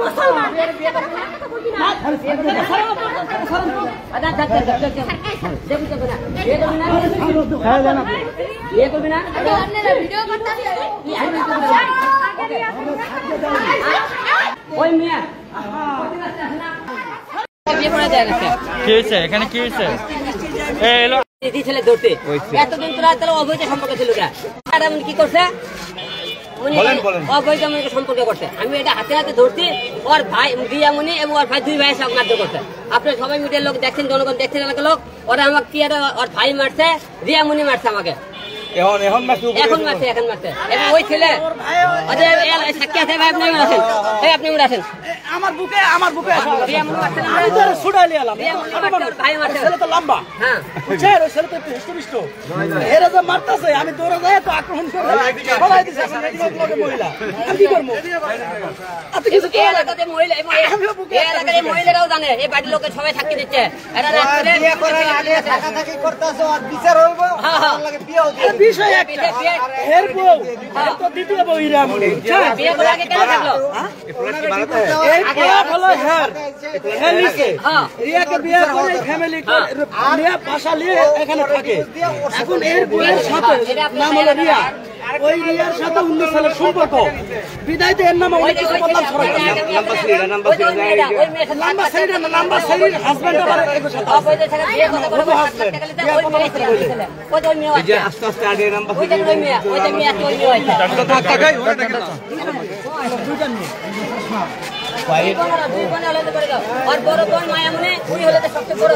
মুসলমান এখানে কি হয়েছে ছেলে ধরতে এতদিন তোরা অবৈধ সম্পর্ক ছিল কি করছে অবৈধ সম্পর্ক করছে। আমি এটা হাতে হাতে ধরছি, ওর ভাই রিয়ামণি এবং ওর ভাই দুই ভাইয়ের সাথে মারধর করছে। আপনার সবাই মিডিয়ার লোক দেখছেন, জনগণ দেখছেন, এলাকার লোক। ওরা আমাকে কি ওর ভাই মারছে, রিয়ামণি মারছে আমাকে এখন মারছে এবং ওই ছেলে সাক্ষী আছে। ভাই আপনি আসেন, আপনি আসেন আমার বুকে রিয়ামণি মারছে, ভাই মারছে লম্বা। হ্যাঁ আমি দৌড়ে যাই তো আক্রমণ করে মহিলা আমি কি করবো? মহিলারাও জানে, এই বাড়ির লোকের সবাই সাক্ষী দিচ্ছে। এখন এর বউয়ের সাথে নাম হলো রিয়া, ওই রিয়ার সাথে 19 সালের সম্পর্ক। বিদায়তে এর নামে অনেক কিছু বদলাম আর বড় বোন মায়ামনে উনি হলে সবচেয়ে বড়।